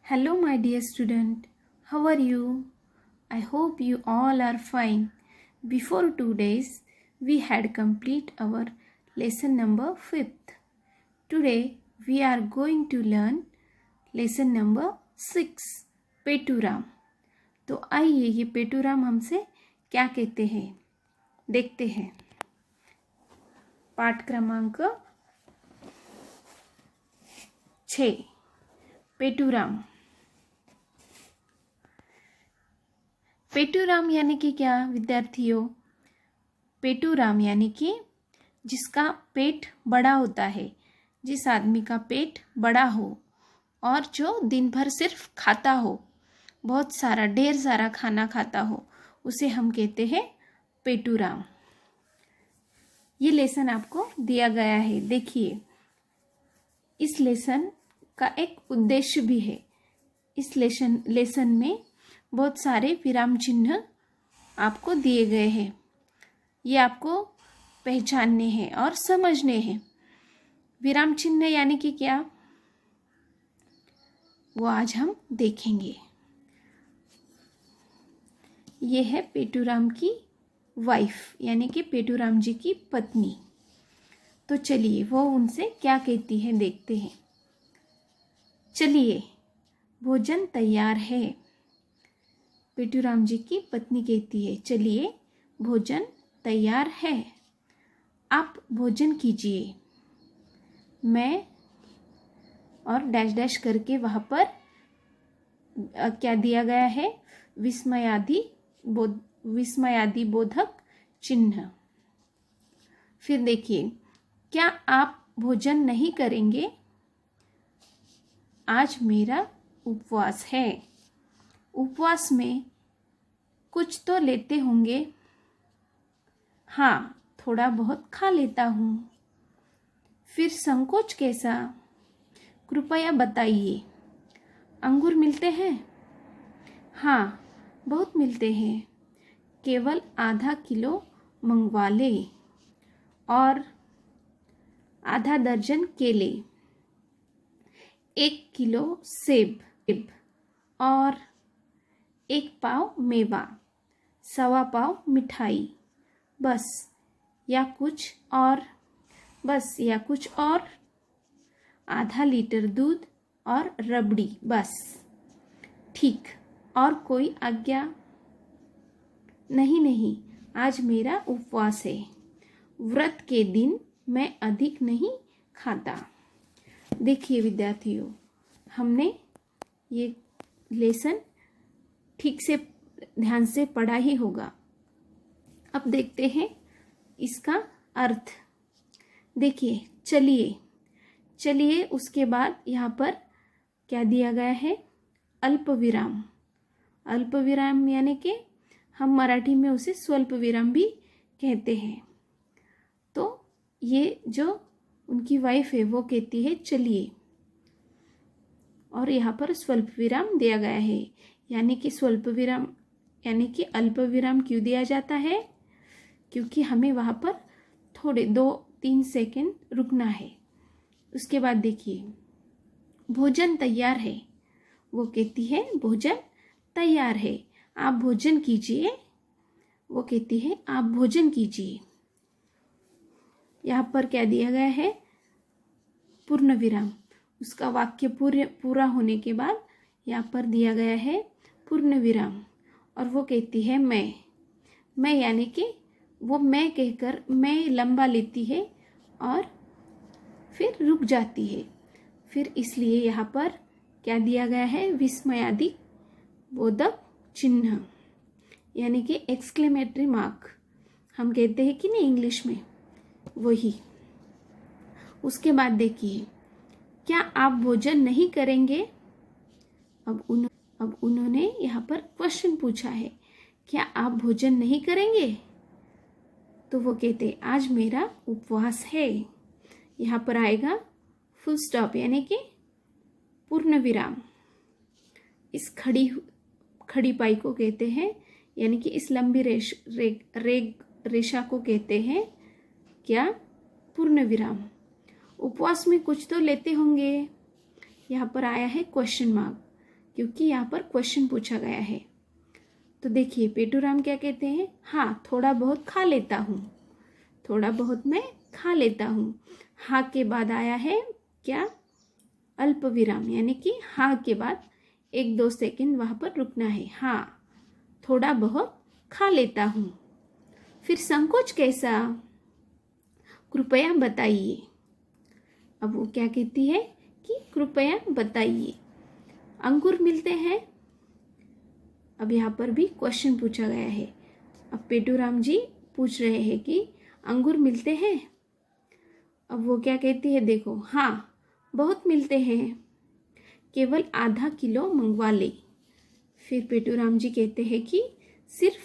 Hello, my dear student. How are you? I hope you all are fine. Before 2 days, we had complete our lesson number 5th. Today, we are going to learn lesson number 6, पेटूराम. तो आइए ये पेटूराम हमसे क्या कहते हैं देखते हैं. पाठ क्रमांक 6, पेटूराम. पेटूराम यानी कि क्या विद्यार्थियों? पेटूराम यानी कि जिसका पेट बड़ा होता है, जिस आदमी का पेट बड़ा हो और जो दिन भर सिर्फ खाता हो, बहुत सारा ढेर सारा खाना खाता हो, उसे हम कहते हैं पेटूराम. ये लेसन आपको दिया गया है. देखिए, इस लेसन का एक उद्देश्य भी है. इस लेसन में बहुत सारे विराम चिन्ह आपको दिए गए हैं. ये आपको पहचानने हैं और समझने हैं. विराम चिन्ह यानी कि क्या, वो आज हम देखेंगे. ये है पेटूराम की वाइफ यानी कि पेटूराम जी की पत्नी. तो चलिए वो उनसे क्या कहती है देखते हैं. चलिए, भोजन तैयार है. पेटूराम जी की पत्नी कहती है, चलिए भोजन तैयार है, आप भोजन कीजिए. मैं और डैश डैश करके वहाँ पर क्या दिया गया है, विस्मयादि बोधक चिन्ह. फिर देखिए, क्या आप भोजन नहीं करेंगे? आज मेरा उपवास है. उपवास में कुछ तो लेते होंगे? हाँ, थोड़ा बहुत खा लेता हूँ. फिर संकोच कैसा? कृपया बताइए. अंगूर मिलते हैं? हाँ, बहुत मिलते हैं. केवल आधा किलो मंगवा ले और आधा दर्जन केले, 1 किलो सेब और 1 पाव मेवा, 1.25 पाव मिठाई. बस या कुछ और? बस या कुछ और? आधा लीटर दूध और रबड़ी, बस. ठीक. और कोई आज्ञा? नहीं, आज मेरा उपवास है. व्रत के दिन मैं अधिक नहीं खाता. देखिए विद्यार्थियों, हमने ये लेसन ठीक से ध्यान से पढ़ा ही होगा. अब देखते हैं इसका अर्थ. देखिए, चलिए उसके बाद यहाँ पर क्या दिया गया है, अल्प विराम. अल्प विराम यानी कि हम मराठी में उसे स्वल्प विराम भी कहते हैं. तो ये जो उनकी वाइफ है वो कहती है चलिए, और यहाँ पर स्वल्प विराम दिया गया है. यानी कि स्वल्प विराम यानी कि अल्प विराम क्यों दिया जाता है? क्योंकि हमें वहाँ पर थोड़े 2-3 सेकंड रुकना है. उसके बाद देखिए, भोजन तैयार है. वो कहती है भोजन तैयार है, आप भोजन कीजिए. वो कहती है आप भोजन कीजिए. यहाँ पर क्या दिया गया है, पूर्ण विराम. उसका वाक्य पूरा होने के बाद यहाँ पर दिया गया है पूर्ण विराम. और वो कहती है मैं यानी कि वो मैं कहकर मैं लंबा लेती है और फिर रुक जाती है. फिर इसलिए यहाँ पर क्या दिया गया है, विस्मयादि बोधक चिन्ह यानी कि एक्सक्लेमेटरी मार्क हम कहते हैं कि नहीं इंग्लिश में, वही. उसके बाद देखिए, क्या आप भोजन नहीं करेंगे? अब उन्होंने यहाँ पर क्वेश्चन पूछा है, क्या आप भोजन नहीं करेंगे? तो वो कहते आज मेरा उपवास है. यहाँ पर आएगा फुल स्टॉप यानी कि पूर्ण विराम. इस खड़ी पाई को कहते हैं, यानी कि इस लंबी रेखा को कहते हैं क्या, पूर्ण विराम. उपवास में कुछ तो लेते होंगे. यहाँ पर आया है क्वेश्चन मार्क. क्योंकि यहाँ पर क्वेश्चन पूछा गया है। तो देखिए पेटूराम क्या कहते हैं, हाँ थोड़ा बहुत खा लेता हूँ, थोड़ा बहुत मैं खा लेता हूँ। हाँ के बाद आया है क्या, अल्प विराम, यानी कि हाँ के बाद 1-2 सेकंड वहाँ पर रुकना है। हाँ थोड़ा बहुत खा लेता हूँ। फिर संकोच कैसा, कृपया बताइए। अब वो क्या कहती है कि कृपया बताइए। अंकुर मिलते हैं, अब यहाँ पर भी क्वेश्चन पूछा गया है। अब पेटूराम जी पूछ रहे हैं कि अंगूर मिलते हैं। अब वो क्या कहती है, देखो हाँ बहुत मिलते हैं, केवल आधा किलो मंगवा ले। फिर पेटूराम जी कहते हैं कि सिर्फ,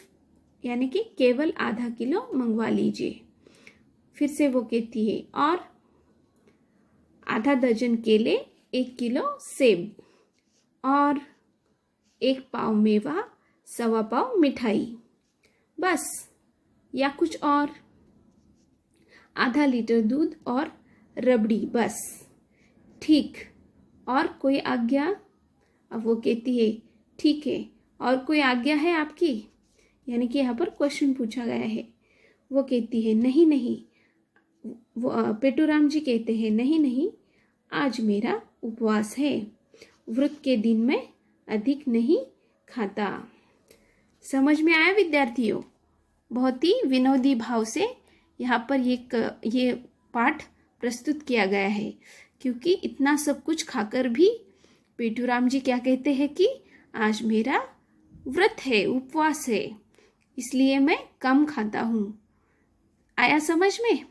यानी कि केवल आधा किलो मंगवा लीजिए। फिर से वो कहती है और आधा दर्जन केले, 1 किलो सेब और 1 पाव मेवा, 1.25 पाव मिठाई, बस या कुछ और, आधा लीटर दूध और रबड़ी, बस ठीक, और कोई आज्ञा। अब वो कहती है ठीक है, और कोई आज्ञा है आपकी, यानी कि यहाँ पर क्वेश्चन पूछा गया है। वो कहती है नहीं नहीं, वो पेटूराम जी कहते हैं नहीं नहीं, आज मेरा उपवास है, व्रत के दिन में अधिक नहीं खाता। समझ में आया विद्यार्थियों? बहुत ही विनोदी भाव से यहाँ पर ये पाठ प्रस्तुत किया गया है, क्योंकि इतना सब कुछ खाकर भी पेटूराम जी क्या कहते हैं कि आज मेरा व्रत है, उपवास है, इसलिए मैं कम खाता हूँ। आया समझ में?